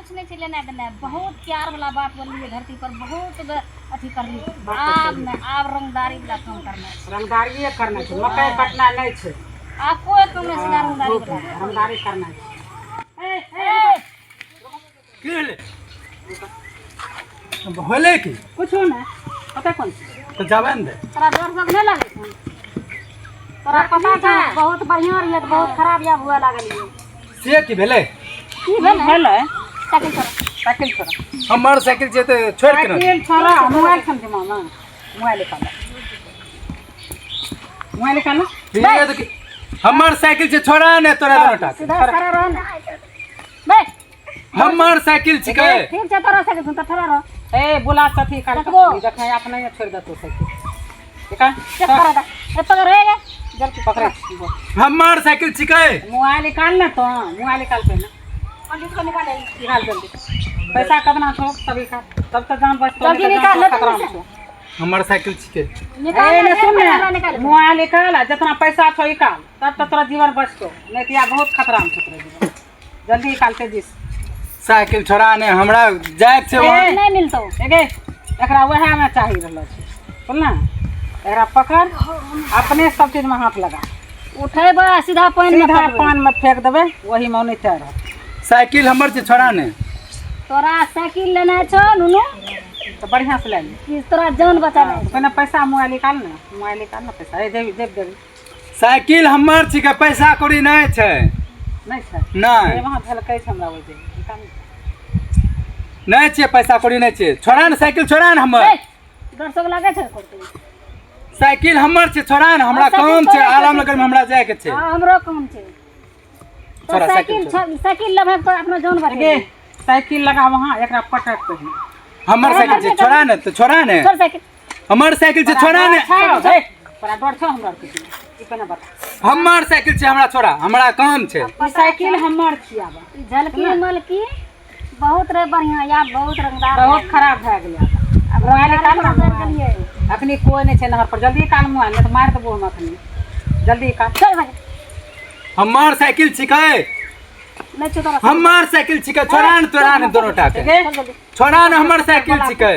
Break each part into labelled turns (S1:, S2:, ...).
S1: कुछ नहीं चले ना देना, बहुत प्यार वाला बात बोली धरती पर, बहुत अथी कर ली। आप रंगदारी वाला काम करना है,
S2: रंगदारी करना है, मकई कटना नहीं है।
S1: आप कोई काम नहीं सीधा रंगदारी वाला
S2: रंगदारी करना है।
S3: होले की
S2: कुछ ना पता कौन
S3: तो जावन दे
S1: तोरा डर सब नहीं लगे तोरा पता था बहुत बढ़िया रही तो बहुत खराब या हुआ लागल ये
S3: से की भेले
S1: की भेलै
S2: साइकिल छोड़ा, साइकिल छोड़ा,
S3: हमर साइकिल जे ते छोड़ के
S2: साइकिल छोड़ा। मोबाइल समझ मामा, मोबाइल निकाल, मोबाइल निकाल।
S3: ये तो हमर साइकिल से छोड़ा ने तोरा दोटा
S1: सीधा खड़ा रह ना बे
S3: हमर साइकिल छिके
S1: ठीक छै तोरा साइकिल सुन त खड़ा रह।
S2: ए बुला सथी काल
S1: देखबो।
S2: देखै अपने ही छोड़ दे तो साइकिल देखा
S1: चेक कर दे ए पकड़ रे गे जल्दी
S2: पकड़।
S3: हमर साइकिल छिके
S2: मोबाइल निकाल ना, तो मोबाइल निकाल पे ना,
S1: पंडित को निकाल
S2: निकाल जल्दी। पैसा कितना छो तभी का तब तक जान बच
S1: जल्दी निकाल ले
S2: खतरा
S1: पैसा।
S2: में।
S3: हमर साइकिल छिके
S1: निकाल
S2: ए ने सुन
S1: निकाल
S2: ना,
S1: निकाल
S2: मोबाइल निकाल, जितना पैसा छो निकाल, तब तक तोरा जीवन बचतो, नहीं तो या बहुत खतरा में छो तोरा जीवन। जल्दी निकाल तेजी से।
S3: साइकिल छोड़ा ने हमरा जाय छै वहां
S1: नहीं मिलतो
S2: एगे एकरा वह में चाही रहलो छै, बोल ना एकरा पकड़, अपने सब चीज में हाथ लगा,
S1: उठेबा सीधा पानी में
S2: सीधा
S1: फेंकबे।
S2: पान में फेंक देबे, वही में नहीं तैर।
S3: साइकिल हमर से छोड़ा ने
S1: तोरा साइकिल लेना छ नुनु
S2: तो बढ़िया से ले ली।
S1: कि तोरा जान बचाना है।
S2: पहले पैसा मोबाइल निकाल ना, मोबाइल निकाल ना पैसा, ए देबी देब देबी
S3: साइकिल हमर छिके, पैसा कौड़ी नहीं छै
S2: नहीं छै
S3: नहीं
S2: ए वहां भेल कै छै हमरा ओइ दे निकाल।
S3: नहीं छै पैसा कौड़ी नहीं छै, छोड़ा ने साइकिल छोड़ा ने हमर
S1: ए, डर सब लागे छै करते
S3: साइकिल हमर छै, छोड़ा ने हमरा
S1: साइकिल
S3: काम छै,
S1: तोरा
S3: आराम
S1: छै।
S3: नगर में हमरा जाय के छै।
S1: हां हमरो काम छै तो
S3: छोड़ा
S1: साइकिल साइकिल लेबे तो अपना जान
S2: एगे
S1: बचाए।
S2: साइकिल लगा वहां, एकरा पटक पे
S3: हमर साइकिल छै, छोड़ा ने तो छोड़ा ने
S1: चल साइकिल
S3: हमर साइकिल छै, छोड़ा ने
S2: तोरा डर छौ हमरा के ई पने बता।
S3: हमर साइकिल छै, हमरा छोड़ा, हमरा काम छै।
S2: ई साइकिल हमर छियाबा,
S1: झलकी मलकी बहुत रे बढ़िया या बहुत रंगदार
S2: बहुत खराब भए गेलै। अब मोबाइल निकाल ना,
S1: गलिए
S2: अखनी कोई नहीं छै नहर पर, जल्दी निकाल मोबाइल, नहीं तो मार देबो हम अखनी, जल्दी निकाल।
S1: चल भाई
S3: हमर साइकिल छिके,
S1: ले चल तोरा
S3: हमर साइकिल छिके, छोड़ा ने तोरा ने दोनों टाके
S2: एगे
S1: चल जल्दी
S3: छोड़ा ने हमर साइकिल छिके,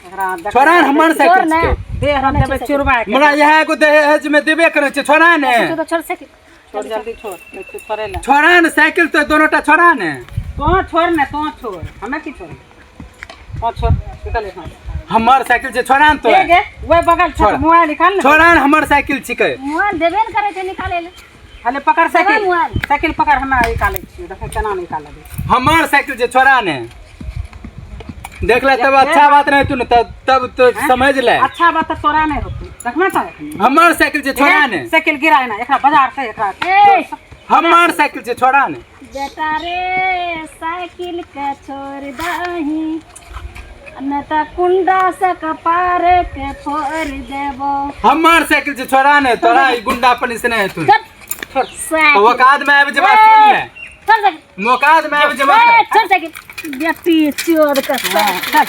S2: एकरा देख
S3: छोड़ा ने हमर
S1: छोड़
S3: साइकिल
S1: ने
S3: छिके।
S2: दे हम देबे चुरबा के।
S3: हमरा यह एगो दहेज में देबे करे छै, छोड़ा ने
S1: तो छोड़ साइकिल
S2: छोड़ जल्दी छोड़, नहीं तो छोड़े ना।
S3: छोड़ा ने साइकिल तो दोनों टा छोड़ा ने
S2: तो छोड़ ना, तो छोड़, हमें की छोड़, तो छोड़ निकल यहाँ।
S3: हमर साइकिल छै, छोड़ा ने तो
S2: एगे वो बगल छोड़,
S3: छोड़।
S2: मोबाइल निकाल ना।
S3: छोड़ा ने हमर साइकिल छिके।
S1: मोबाइल देबे न करे छै निकाले ले।
S2: अरे पकड़ साइकिल,
S1: मोबाइल।
S2: साइकिल पकड़, हमें निकाले छियै, देखे केना निकालबे।
S3: हमर साइकिल छै, छोड़ा ने देख ले तब अच्छा बात नहीं तू तब तो समझ ले।
S2: अच्छा बात तो तोरा नहीं होती, देखना चाहे।
S3: हमर साइकिल छै, छोड़ा ने
S2: साइकिल गिराए ना, एकरा बाजार से एकरा
S1: ए
S3: हमर साइकिल छै, छोड़ा ने
S1: बेटा रे साइकिल के छोड़ दही न त कुंडा से कपार के फोड़ देबो।
S3: हमर साइकिल छै, छोड़ा ने तोरा ई गुंडापन से नहीं तू
S1: चल
S2: छोड़।
S1: साइकिल
S3: वकाद में आबे जबा सुन ले,
S1: चल साइकिल
S3: वकाद में आबे जबा
S1: चल साइकिल बेटी चोर का
S2: चल